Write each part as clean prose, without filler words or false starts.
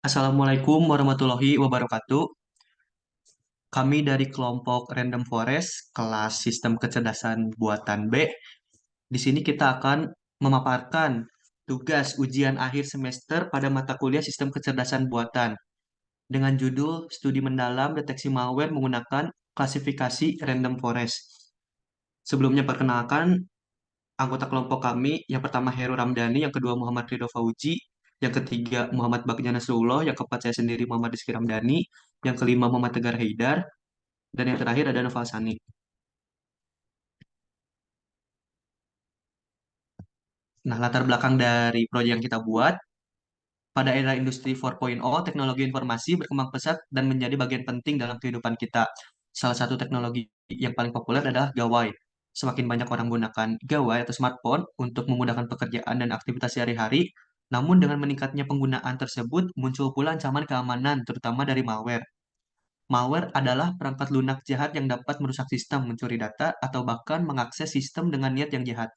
Assalamualaikum warahmatullahi wabarakatuh. Kami dari kelompok Random Forest, kelas Sistem Kecerdasan Buatan B. Di sini kita akan memaparkan tugas ujian akhir semester pada mata kuliah Sistem Kecerdasan Buatan dengan judul Studi Mendalam Deteksi Malware menggunakan klasifikasi Random Forest. Sebelumnya perkenalkan anggota kelompok kami, yang pertama Heru Ramdhani, yang kedua Muhammad Ridho Fauzi, yang ketiga Muhammad Bagja Nasrullah, yang keempat saya sendiri Muhammad Rizky Ramdhani, yang kelima Muhammad Tegar Haidar, dan yang terakhir ada Noval Sani. Nah, latar belakang dari proyek yang kita buat, pada era industri 4.0, teknologi informasi berkembang pesat dan menjadi bagian penting dalam kehidupan kita. Salah satu teknologi yang paling populer adalah gawai. Semakin banyak orang menggunakan gawai atau smartphone untuk memudahkan pekerjaan dan aktivitas sehari-hari, namun dengan meningkatnya penggunaan tersebut, muncul pula ancaman keamanan, terutama dari malware. Malware adalah perangkat lunak jahat yang dapat merusak sistem, mencuri data, atau bahkan mengakses sistem dengan niat yang jahat.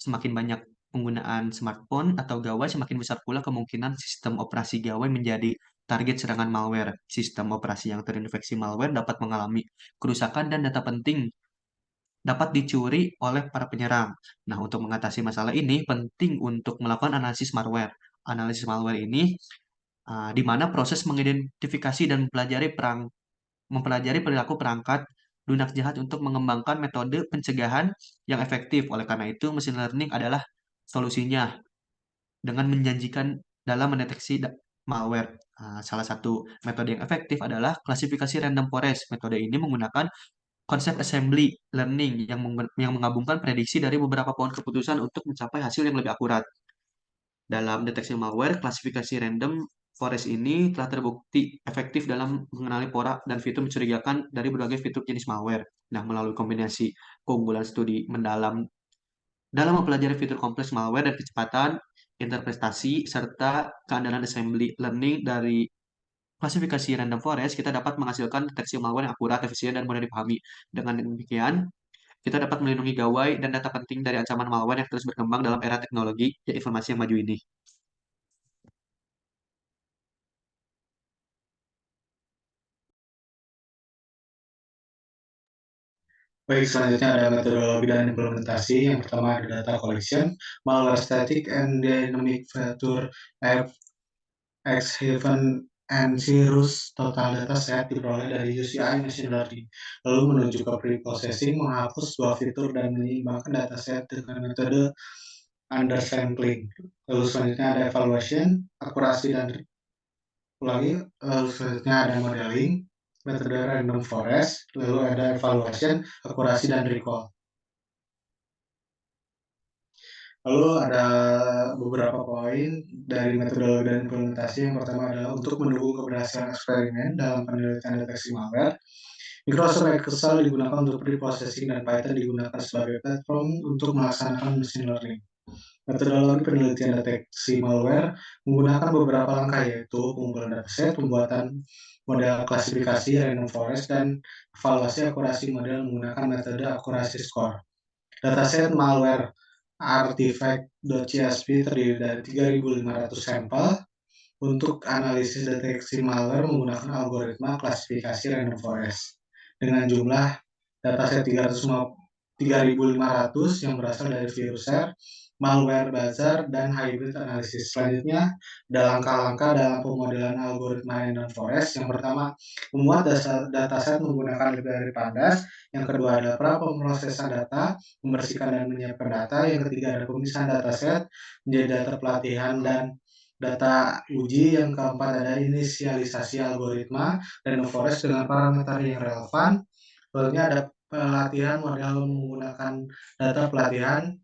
Semakin banyak penggunaan smartphone atau gawai, semakin besar pula kemungkinan sistem operasi gawai menjadi target serangan malware. Sistem operasi yang terinfeksi malware dapat mengalami kerusakan dan data penting dapat dicuri oleh para penyerang. Nah, untuk mengatasi masalah ini, penting untuk melakukan analisis malware. Analisis malware ini di mana proses mengidentifikasi dan mempelajari perilaku perangkat lunak jahat untuk mengembangkan metode pencegahan yang efektif. Oleh karena itu, machine learning adalah solusinya dengan menjanjikan dalam mendeteksi malware. Salah satu metode yang efektif adalah klasifikasi random forest. Metode ini menggunakan konsep assembly learning yang menggabungkan prediksi dari beberapa pohon keputusan untuk mencapai hasil yang lebih akurat. Dalam deteksi malware, klasifikasi random forest ini telah terbukti efektif dalam mengenali pola dan fitur mencurigakan dari berbagai fitur jenis malware. Nah, melalui kombinasi keunggulan studi mendalam dalam mempelajari fitur kompleks malware dan kecepatan interpretasi serta keandalan assembly learning dari klasifikasi random forest, kita dapat menghasilkan deteksi malware yang akurat, efisien, dan mudah dipahami. Dengan demikian, kita dapat melindungi gawai dan data penting dari ancaman malware yang terus berkembang dalam era teknologi dan informasi yang maju ini. Baik, selanjutnya ada metodologi dan implementasi. Yang pertama ada data collection, malware static and dynamic feature, X-Haven and Cirrus. Total data set diperoleh dari UCI Machine Learning. Lalu menuju ke pre-processing, menghapus dua fitur dan menyeimbangkan data set dengan metode undersampling. Lalu selanjutnya ada evaluation, akurasi dan ulangi. Lalu selanjutnya ada modeling, metode random forest. Lalu ada evaluation, akurasi dan recall. Lalu ada beberapa poin dari metodologi dan implementasi. Yang pertama adalah untuk mendukung keberhasilan eksperimen dalam penelitian deteksi malware. Microsoft Excel digunakan untuk pre-processing dan Python digunakan sebagai platform untuk melaksanakan machine learning. Metodologi penelitian deteksi malware menggunakan beberapa langkah, yaitu pengumpulan dataset, pembuatan model klasifikasi random forest, dan evaluasi akurasi model menggunakan metode akurasi score. Dataset malware artifact.csv terdiri dari 3.500 sampel. Untuk analisis deteksi malware menggunakan algoritma klasifikasi random forest dengan jumlah dataset 3.500 yang berasal dari ViruShare, malware bazar, dan hybrid analysis. Selanjutnya, ada langkah-langkah dalam pemodelan algoritma random forest. Yang pertama, membuat dataset menggunakan library pandas. Yang kedua ada pemrosesan data, membersihkan dan menyiapkan data. Yang ketiga ada pemisahan dataset menjadi data pelatihan dan data uji. Yang keempat ada inisialisasi algoritma random forest dengan parameter yang relevan. Selanjutnya ada pelatihan model menggunakan data pelatihan.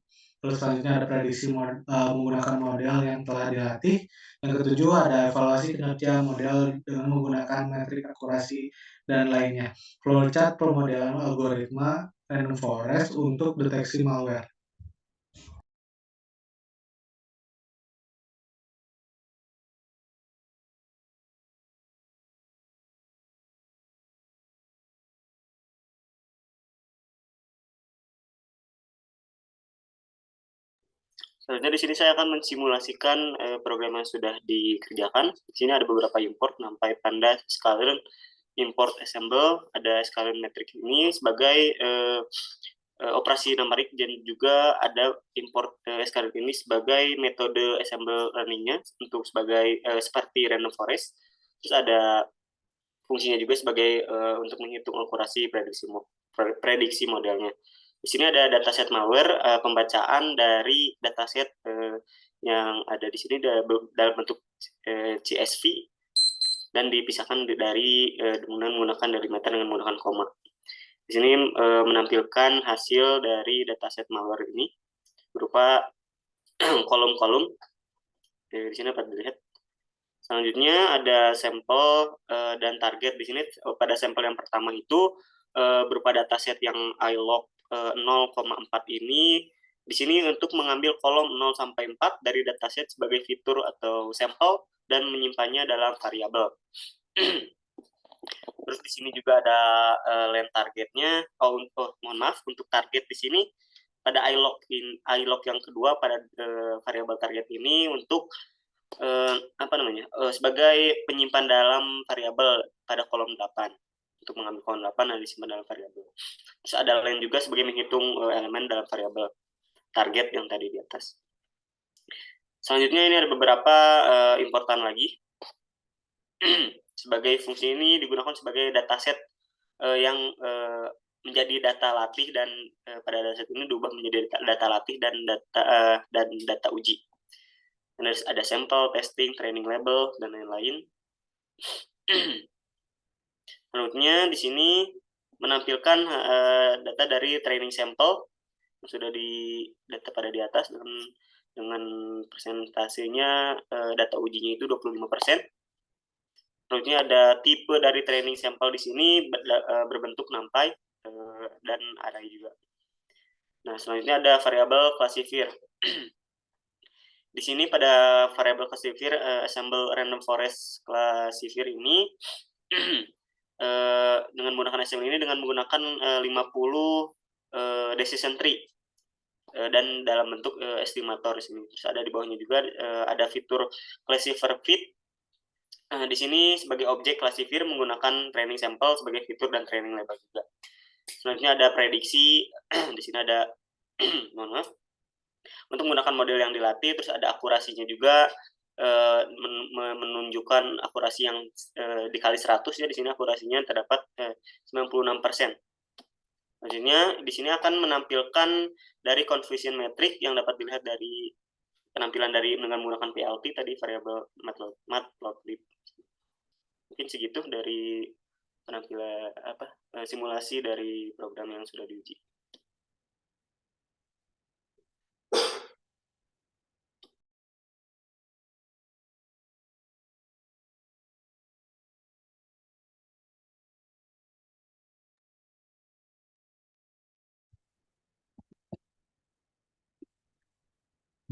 Terus selanjutnya ada prediksi menggunakan model yang telah dilatih. Yang ketujuh ada evaluasi kinerja model dengan menggunakan metrik akurasi dan lainnya. Flowchart pemodelan algoritma random forest untuk deteksi malware. Selanjutnya di sini saya akan mensimulasikan program yang sudah dikerjakan. Di sini ada beberapa import, NumPy, Pandas, Scalern, import assemble, ada Scalern metric ini sebagai operasi numerik, dan juga ada import Scalern ini sebagai metode assemble learning-nya untuk sebagai seperti random forest. Terus ada fungsinya juga sebagai untuk menghitung akurasi prediksi modelnya. Di sini ada dataset malware, pembacaan dari dataset yang ada di sini dalam bentuk CSV dan dipisahkan dari menggunakan delimiter dengan menggunakan koma. Di sini menampilkan hasil dari dataset malware ini berupa kolom-kolom. Di sini dapat dilihat. Selanjutnya ada sampel dan target. Di sini pada sampel yang pertama itu berupa dataset yang ilog 0,4 ini. Di sini untuk mengambil kolom 0 sampai 4 dari dataset sebagai fitur atau sampel dan menyimpannya dalam variabel. Terus di sini juga ada len targetnya. Mohon maaf, untuk target di sini pada ilog yang kedua pada variabel target ini untuk sebagai penyimpan dalam variabel pada kolom 8, untuk mengambil kolom 8 dan disimpan dalam variabel. Terus ada len juga sebagai menghitung elemen dalam variabel target yang tadi di atas. Selanjutnya ini ada beberapa importan lagi. Sebagai fungsi ini digunakan sebagai dataset yang menjadi data latih, dan pada dataset ini diubah menjadi data latih dan data uji. Dan ada sampel, testing, training label, dan lain-lain. Selanjutnya di sini menampilkan data dari training sampel yang sudah data pada di atas dengan persentasenya data ujinya itu 25%. Selanjutnya ada tipe dari training sampel di sini berbentuk NumPy dan array juga. Nah, selanjutnya ada variabel classifier. Di sini pada variabel classifier assemble random forest classifier ini dengan menggunakan assemble ini dengan menggunakan 50 decision tree dan dalam bentuk estimator di sini. Terus ada di bawahnya juga ada fitur classifier fit. Di sini sebagai objek classifier menggunakan training sample sebagai fitur dan training label juga. Selanjutnya ada prediksi. Di sini ada mohon maaf, untuk menggunakan model yang dilatih. Terus ada akurasinya juga, menunjukkan akurasi yang dikali 100 ya. Di sini akurasinya terdapat 96%. Selanjutnya di sini akan menampilkan dari confusion metric yang dapat dilihat dari penampilan dari dengan menggunakan PLT tadi, variabel matplotlib. Mungkin segitu dari penampilan simulasi dari program yang sudah diuji.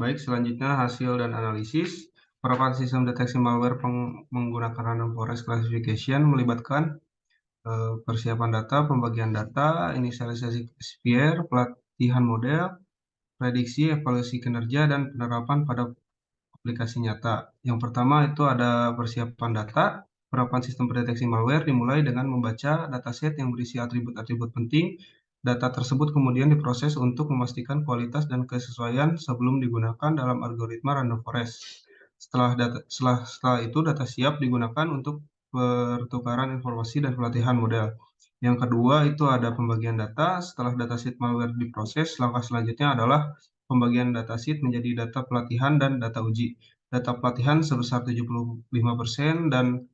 Baik, selanjutnya hasil dan analisis. Penerapan sistem deteksi malware menggunakan random forest classification melibatkan persiapan data, pembagian data, inisialisasi sphere, pelatihan model, prediksi, evaluasi kinerja, dan penerapan pada aplikasi nyata. Yang pertama itu ada persiapan data. Penerapan sistem pendeteksi malware dimulai dengan membaca dataset yang berisi atribut-atribut penting. Data tersebut kemudian diproses untuk memastikan kualitas dan kesesuaian sebelum digunakan dalam algoritma random forest. Setelah itu data siap digunakan untuk pertukaran informasi dan pelatihan model. Yang kedua itu ada pembagian data. Setelah dataset malware diproses, langkah selanjutnya adalah pembagian dataset menjadi data pelatihan dan data uji. Data pelatihan sebesar 75% dan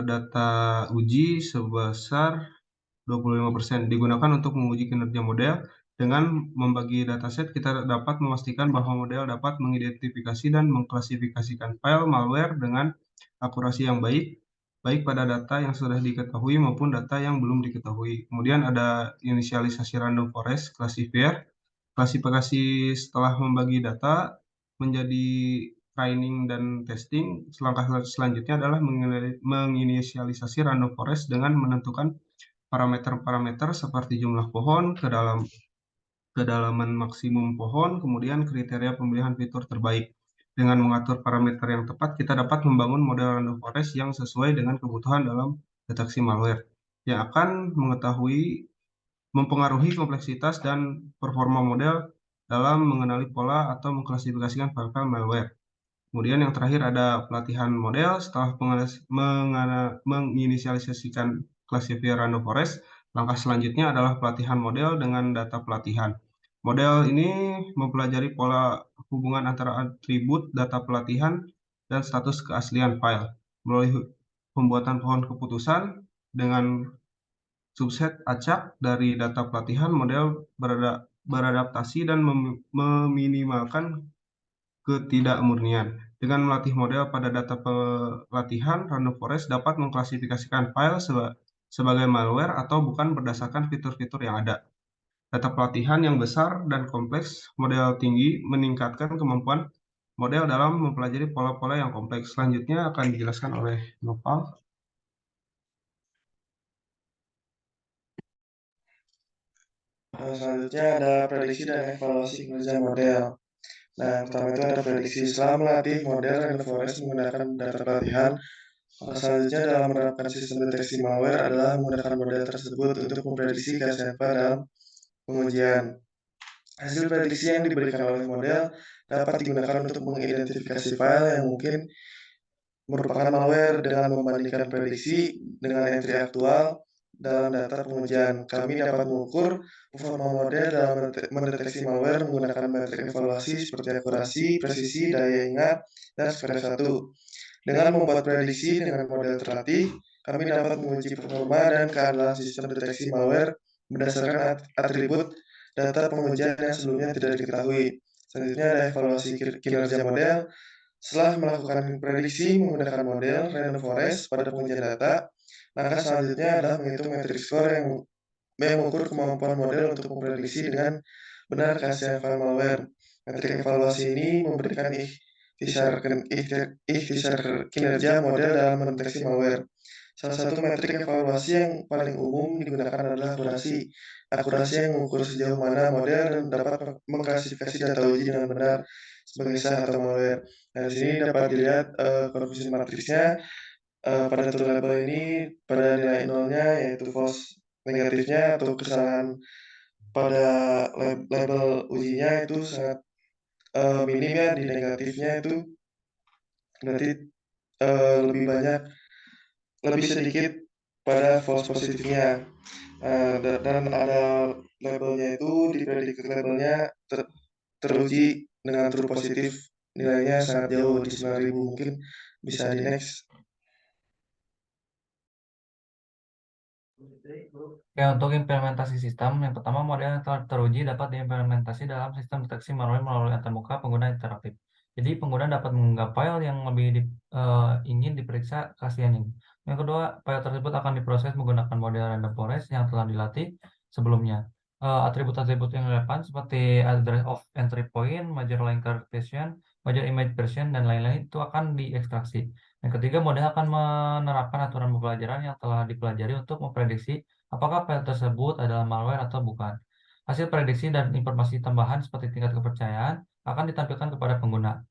data uji sebesar 25% digunakan untuk menguji kinerja model. Dengan membagi dataset, kita dapat memastikan bahwa model dapat mengidentifikasi dan mengklasifikasikan file malware dengan akurasi yang baik pada data yang sudah diketahui maupun data yang belum diketahui. Kemudian ada inisialisasi random forest classifier. Klasifikasi setelah membagi data menjadi training dan testing. Langkah selanjutnya adalah menginisialisasi random forest dengan menentukan parameter-parameter seperti jumlah pohon kedalaman maksimum pohon, kemudian kriteria pemilihan fitur terbaik. Dengan mengatur parameter yang tepat, kita dapat membangun model random forest yang sesuai dengan kebutuhan dalam deteksi malware, yang akan mempengaruhi kompleksitas dan performa model dalam mengenali pola atau mengklasifikasikan file-file malware. Kemudian yang terakhir ada pelatihan model. Setelah menginisialisasikan classifier random forest, langkah selanjutnya adalah pelatihan model dengan data pelatihan. Model ini mempelajari pola hubungan antara atribut data pelatihan dan status keaslian file. Melalui pembuatan pohon keputusan dengan subset acak dari data pelatihan, model beradaptasi dan meminimalkan ketidakmurnian. Dengan melatih model pada data pelatihan, random forest dapat mengklasifikasikan file sebagai malware atau bukan berdasarkan fitur-fitur yang ada. Data pelatihan yang besar dan kompleks, model tinggi meningkatkan kemampuan model dalam mempelajari pola-pola yang kompleks. Selanjutnya akan dijelaskan oleh Nopal. Selanjutnya ada prediksi dan evaluasi kinerja model. Nah, pertama itu ada prediksi. Setelah melatih model random forest menggunakan data pelatihan, maka selanjutnya dalam menerapkan sistem deteksi malware adalah menggunakan model tersebut untuk memprediksi keaslian file dalam pengujian. Hasil prediksi yang diberikan oleh model dapat digunakan untuk mengidentifikasi file yang mungkin merupakan malware dengan membandingkan prediksi dengan entry aktual dalam data pengujian. Kami dapat mengukur performa model dalam mendeteksi malware menggunakan metrik evaluasi seperti akurasi, presisi, daya ingat, dan square 1. Dengan membuat prediksi dengan model terlatih, kami dapat menguji performa dan keandalan sistem deteksi malware berdasarkan atribut data pengujian yang sebelumnya tidak diketahui. Selanjutnya ada evaluasi kinerja model. Setelah melakukan prediksi menggunakan model random forest pada pengujian data, langkah selanjutnya adalah menghitung metric score yang mengukur kemampuan model untuk memprediksi dengan benar keaslian file malware. Metrik evaluasi ini memberikan ikhtisar kinerja model dalam mendeteksi malware. Salah satu metrik evaluasi yang paling umum digunakan adalah akurasi. Akurasi yang mengukur sejauh mana model dapat mengklasifikasi data uji dengan benar sebagai sah atau malware. Nah, di sini dapat dilihat koefisien matriksnya. Pada satu label ini pada nilai nolnya yaitu false negatifnya atau kesalahan pada label ujinya itu sangat minim ya, di negatifnya itu berarti lebih banyak, lebih sedikit pada false positifnya. Dan ada labelnya itu di predicted labelnya teruji dengan true positif, nilainya sangat jauh di 9.000. Mungkin bisa di next. Oke, untuk implementasi sistem, yang pertama model yang teruji dapat diimplementasi dalam sistem deteksi malware melalui antarmuka pengguna interaktif. Jadi pengguna dapat mengunggah file yang lebih ingin diperiksa keaslian ini. Yang kedua, file tersebut akan diproses menggunakan model random forest yang telah dilatih sebelumnya. Atribut-atribut yang relevan seperti address of entry point, major linker version, major image version, dan lain-lain itu akan diekstraksi. Yang ketiga, model akan menerapkan aturan pembelajaran yang telah dipelajari untuk memprediksi apakah file tersebut adalah malware atau bukan. Hasil prediksi dan informasi tambahan seperti tingkat kepercayaan akan ditampilkan kepada pengguna.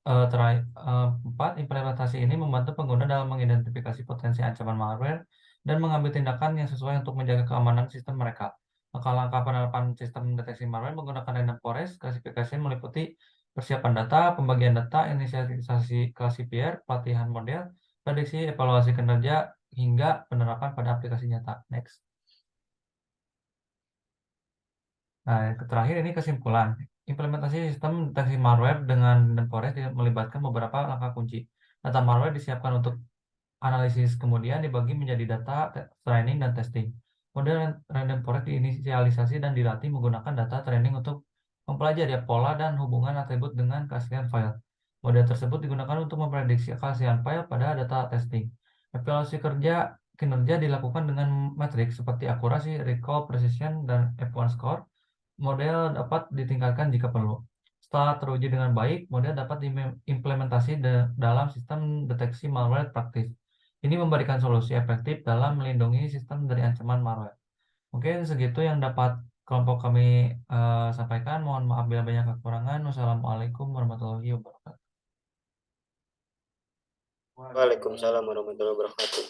Empat, implementasi ini membantu pengguna dalam mengidentifikasi potensi ancaman malware dan mengambil tindakan yang sesuai untuk menjaga keamanan sistem mereka. Langkah-langkah penerapan sistem deteksi malware menggunakan random forest klasifikasi meliputi persiapan data, pembagian data, inisialisasi classifier, pelatihan model, prediksi, evaluasi kinerja, hingga penerapan pada aplikasi nyata. Next. Nah, yang terakhir ini kesimpulan. Implementasi sistem deteksi malware dengan random forest melibatkan beberapa langkah kunci. Data malware disiapkan untuk analisis, kemudian dibagi menjadi data, training, dan testing. Model random forest diinisialisasi dan dilatih menggunakan data training untuk mempelajari pola dan hubungan atribut dengan keaslian file. Model tersebut digunakan untuk memprediksi keaslian file pada data testing. Evaluasi kinerja dilakukan dengan metrik seperti akurasi, recall, precision, dan F1 score. Model dapat ditingkatkan jika perlu. Setelah teruji dengan baik, model dapat diimplementasi dalam sistem deteksi malware praktis. Ini memberikan solusi efektif dalam melindungi sistem dari ancaman malware. Mungkin segitu yang dapat kelompok kami sampaikan. Mohon maaf bila banyak kekurangan. Wassalamualaikum warahmatullahi wabarakatuh. Waalaikumsalam warahmatullahi wabarakatuh.